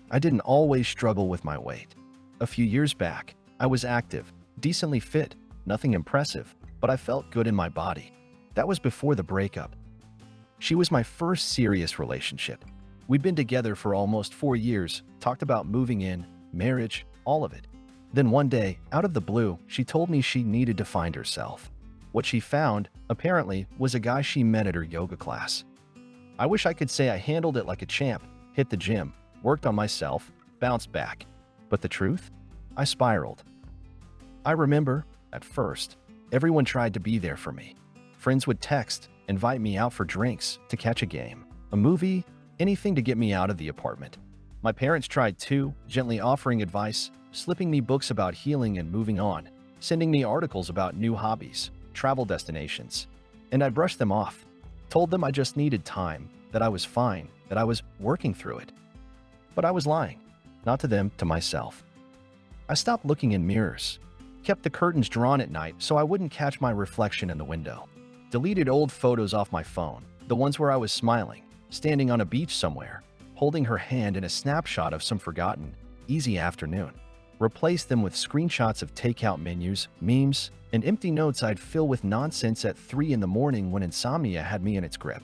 I didn't always struggle with my weight. A few years back, I was active, decently fit, nothing impressive, but I felt good in my body. That was before the breakup. She was my first serious relationship. We'd been together for almost 4 years, talked about moving in, marriage, all of it. Then one day, out of the blue, she told me she needed to find herself. What she found, apparently, was a guy she met at her yoga class. I wish I could say I handled it like a champ, hit the gym, worked on myself, bounced back. But the truth? I spiraled. I remember, at first, everyone tried to be there for me. Friends would text, invite me out for drinks, to catch a game, a movie, anything to get me out of the apartment. My parents tried too, gently offering advice, slipping me books about healing and moving on, sending me articles about new hobbies, travel destinations. And I brushed them off, told them I just needed time, that I was fine, that I was working through it. But I was lying, not to them, to myself. I stopped looking in mirrors, kept the curtains drawn at night so I wouldn't catch my reflection in the window, deleted old photos off my phone, the ones where I was smiling, standing on a beach somewhere, holding her hand in a snapshot of some forgotten, easy afternoon. Replaced them with screenshots of takeout menus, memes, and empty notes I'd fill with nonsense at 3 in the morning when insomnia had me in its grip.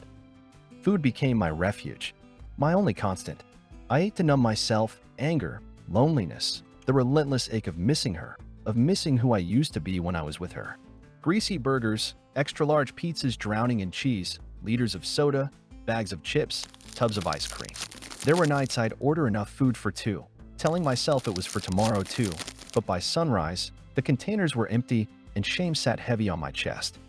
Food became my refuge, my only constant. I ate to numb myself, anger, loneliness, the relentless ache of missing her, of missing who I used to be when I was with her. Greasy burgers, extra-large pizzas drowning in cheese, liters of soda, bags of chips, tubs of ice cream. There were nights I'd order enough food for 2, telling myself it was for tomorrow too, but by sunrise, the containers were empty and shame sat heavy on my chest.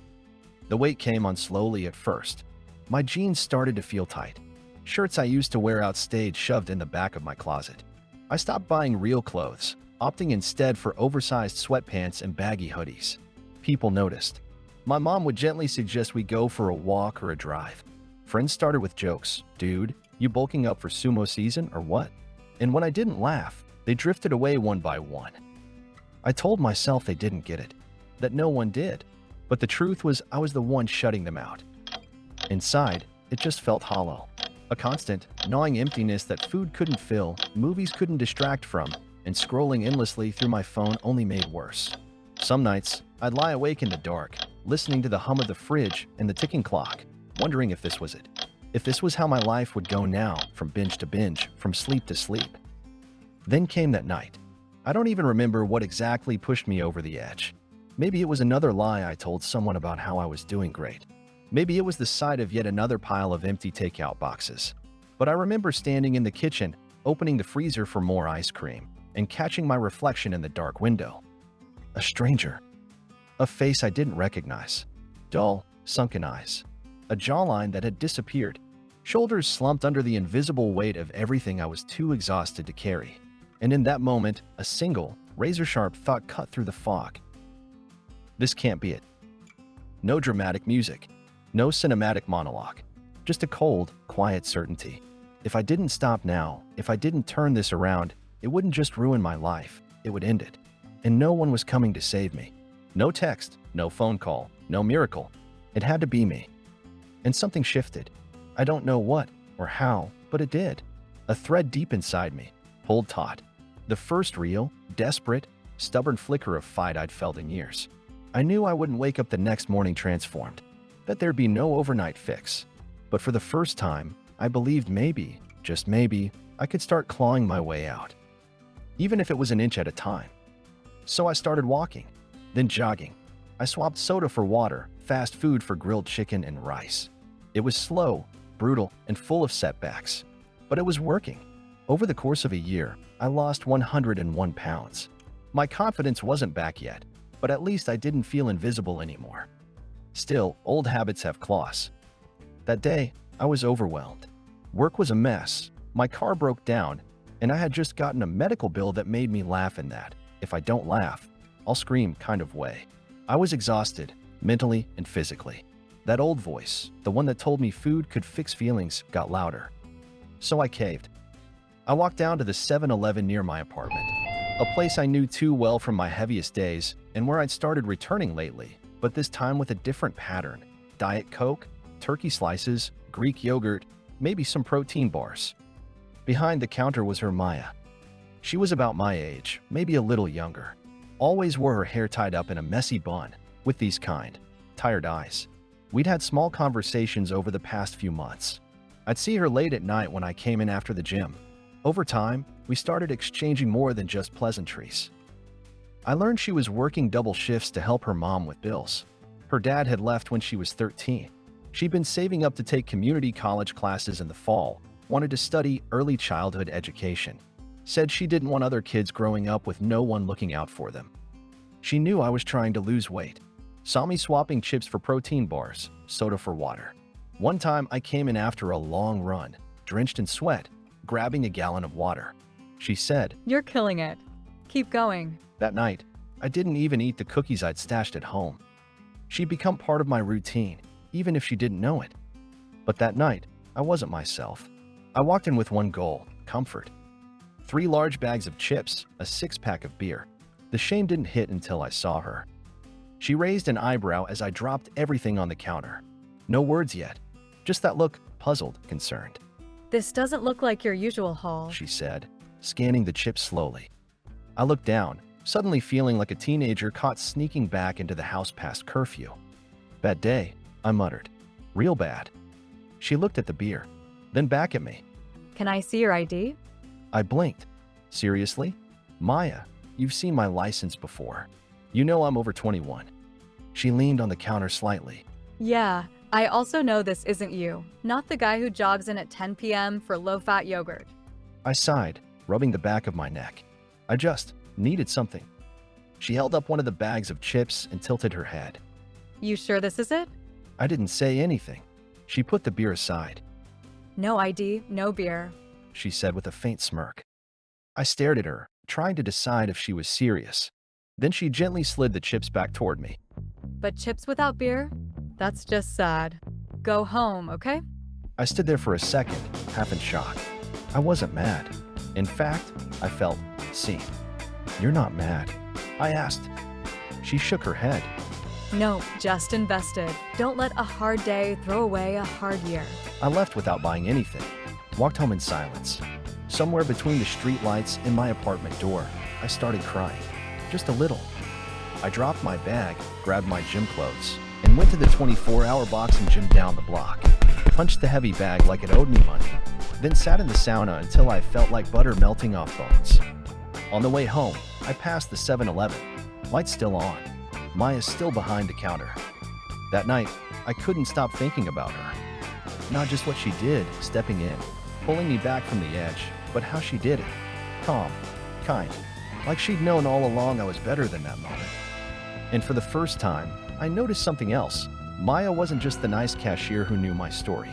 The weight came on slowly at first. My jeans started to feel tight. Shirts I used to wear out stayed shoved in the back of my closet. I stopped buying real clothes, opting instead for oversized sweatpants and baggy hoodies. People noticed. My mom would gently suggest we go for a walk or a drive. Friends started with jokes. Dude, you bulking up for sumo season or what? And when I didn't laugh, they drifted away one by one. I told myself they didn't get it, that no one did. But the truth was I was the one shutting them out. Inside, it just felt hollow. A constant, gnawing emptiness that food couldn't fill, movies couldn't distract from, and scrolling endlessly through my phone only made worse. Some nights, I'd lie awake in the dark, listening to the hum of the fridge and the ticking clock, wondering if this was it. If this was how my life would go now, from binge to binge, from sleep to sleep. Then came that night. I don't even remember what exactly pushed me over the edge. Maybe it was another lie I told someone about how I was doing great. Maybe it was the sight of yet another pile of empty takeout boxes. But I remember standing in the kitchen, opening the freezer for more ice cream, and catching my reflection in the dark window. A stranger. A face I didn't recognize. Dull, sunken eyes. A jawline that had disappeared. Shoulders slumped under the invisible weight of everything I was too exhausted to carry. And in that moment, a single, razor-sharp thought cut through the fog. This can't be it. No dramatic music. No cinematic monologue. Just a cold, quiet certainty. If I didn't stop now, if I didn't turn this around, it wouldn't just ruin my life, it would end it. And no one was coming to save me. No text, no phone call, no miracle. It had to be me. And something shifted. I don't know what or how, but it did. A thread deep inside me, pulled taut. The first real, desperate, stubborn flicker of fight I'd felt in years. I knew I wouldn't wake up the next morning transformed, that there'd be no overnight fix. But for the first time, I believed maybe, just maybe, I could start clawing my way out. Even if it was an inch at a time. So I started walking, then jogging. I swapped soda for water, fast food for grilled chicken and rice. It was slow, brutal, and full of setbacks. But it was working. Over the course of a year, I lost 101 pounds. My confidence wasn't back yet, but at least I didn't feel invisible anymore. Still, old habits have claws. That day, I was overwhelmed. Work was a mess, my car broke down, and I had just gotten a medical bill that made me laugh in that, if I don't laugh, I'll scream kind of way. I was exhausted, mentally and physically. That old voice, the one that told me food could fix feelings, got louder. So I caved. I walked down to the 7-Eleven near my apartment, a place I knew too well from my heaviest days and where I'd started returning lately, but this time with a different pattern. Diet Coke, turkey slices, Greek yogurt, maybe some protein bars. Behind the counter was her Maya. She was about my age, maybe a little younger. Always wore her hair tied up in a messy bun, with these kind, tired eyes. We'd had small conversations over the past few months. I'd see her late at night when I came in after the gym. Over time, we started exchanging more than just pleasantries. I learned she was working double shifts to help her mom with bills. Her dad had left when she was 13. She'd been saving up to take community college classes in the fall, wanted to study early childhood education. Said she didn't want other kids growing up with no one looking out for them. She knew I was trying to lose weight. Saw me swapping chips for protein bars, soda for water. One time I came in after a long run, drenched in sweat, grabbing a gallon of water. She said, "You're killing it. Keep going." That night, I didn't even eat the cookies I'd stashed at home. She'd become part of my routine, even if she didn't know it. But that night, I wasn't myself. I walked in with one goal, comfort. 3 large bags of chips, a 6-pack of beer. The shame didn't hit until I saw her. She raised an eyebrow as I dropped everything on the counter. No words yet, just that look, puzzled, concerned. "This doesn't look like your usual haul." She said, scanning the chips slowly. I looked down, suddenly feeling like a teenager caught sneaking back into the house past curfew. "Bad day," I muttered. "Real bad." She looked at the beer, then back at me. "Can I see your ID?" I blinked. "Seriously? Maya, you've seen my license before. You know I'm over 21. She leaned on the counter slightly. "Yeah, I also know this isn't you. Not the guy who jogs in at 10 p.m. for low-fat yogurt." I sighed, rubbing the back of my neck. I just needed something. She held up one of the bags of chips and tilted her head. "You sure this is it?" I didn't say anything. She put the beer aside. "No ID, no beer," she said with a faint smirk. I stared at her, trying to decide if she was serious. Then she gently slid the chips back toward me. "But chips without beer? That's just sad. Go home, okay?" I stood there for a second, half in shock. I wasn't mad. In fact, I felt seen. "You're not mad?" I asked. She shook her head. "No, just invested. Don't let a hard day throw away a hard year." I left without buying anything. Walked home in silence. Somewhere between the streetlights and my apartment door, I started crying. Just a little. I dropped my bag, grabbed my gym clothes, and went to the 24-hour boxing gym down the block. Punched the heavy bag like it owed me money, then sat in the sauna until I felt like butter melting off bones. On the way home, I passed the 7-Eleven. Lights still on. Maya's still behind the counter. That night, I couldn't stop thinking about her. Not just what she did, stepping in, pulling me back from the edge, but how she did it. Calm, kind, like she'd known all along I was better than that moment. And for the first time, I noticed something else. Maya wasn't just the nice cashier who knew my story.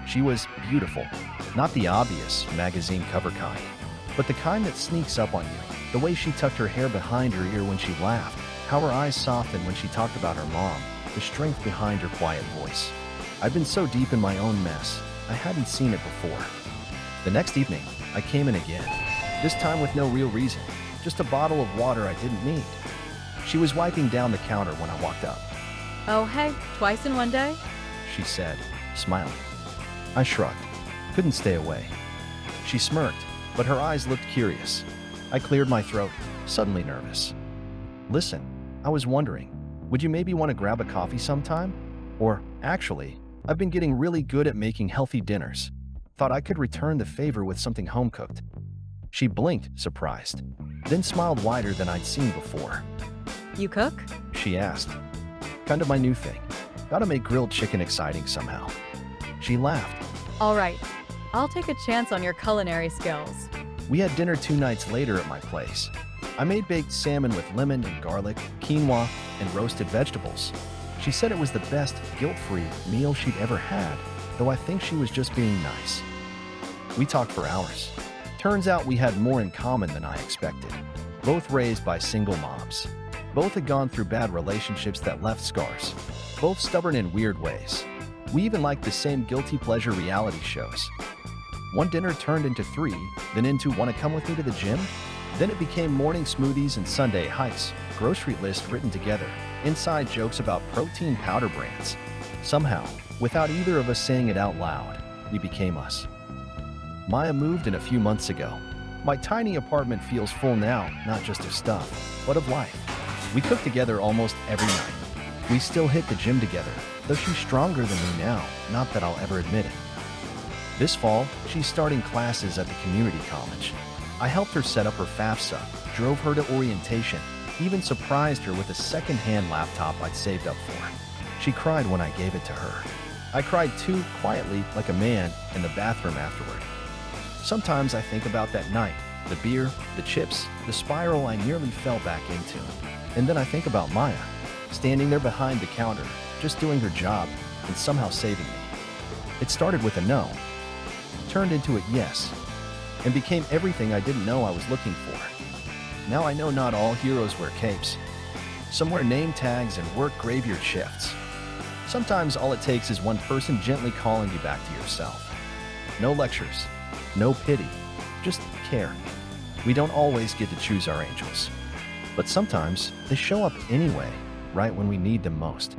She was beautiful. Not the obvious, magazine cover kind, but the kind that sneaks up on you. The way she tucked her hair behind her ear when she laughed, how her eyes softened when she talked about her mom, the strength behind her quiet voice. I'd been so deep in my own mess, I hadn't seen it before. The next evening, I came in again, this time with no real reason, just a bottle of water I didn't need. She was wiping down the counter when I walked up. "Oh, hey, twice in one day?" she said, smiling. I shrugged. Couldn't stay away. She smirked, but her eyes looked curious. I cleared my throat, suddenly nervous. "Listen, I was wondering, would you maybe want to grab a coffee sometime? Or, actually, I've been getting really good at making healthy dinners. Thought I could return the favor with something home-cooked." She blinked, surprised, then smiled wider than I'd seen before. "You cook?" she asked. "Kind of my new thing. Gotta make grilled chicken exciting somehow." She laughed. "All right, I'll take a chance on your culinary skills." We had dinner 2 nights later at my place. I made baked salmon with lemon and garlic, quinoa, and roasted vegetables. She said it was the best, guilt-free meal she'd ever had, though I think she was just being nice. We talked for hours. Turns out we had more in common than I expected. Both raised by single moms. Both had gone through bad relationships that left scars. Both stubborn in weird ways. We even liked the same guilty pleasure reality shows. One dinner turned into 3, then into "wanna come with me to the gym?" Then it became morning smoothies and Sunday hikes, grocery list written together, inside jokes about protein powder brands. Somehow, without either of us saying it out loud, we became us. Maya moved in a few months ago. My tiny apartment feels full now, not just of stuff, but of life. We cook together almost every night. We still hit the gym together, though she's stronger than me now, not that I'll ever admit it. This fall, she's starting classes at the community college. I helped her set up her FAFSA, drove her to orientation, even surprised her with a second-hand laptop I'd saved up for. She cried when I gave it to her. I cried too, quietly, like a man, in the bathroom afterward. Sometimes I think about that night, the beer, the chips, the spiral I nearly fell back into. And then I think about Maya, standing there behind the counter, just doing her job, and somehow saving me. It started with a no, turned into a yes, and became everything I didn't know I was looking for. Now I know not all heroes wear capes. Some wear name tags and work graveyard shifts. Sometimes all it takes is one person gently calling you back to yourself. No lectures, no pity, just care. We don't always get to choose our angels, but sometimes they show up anyway, right when we need them most.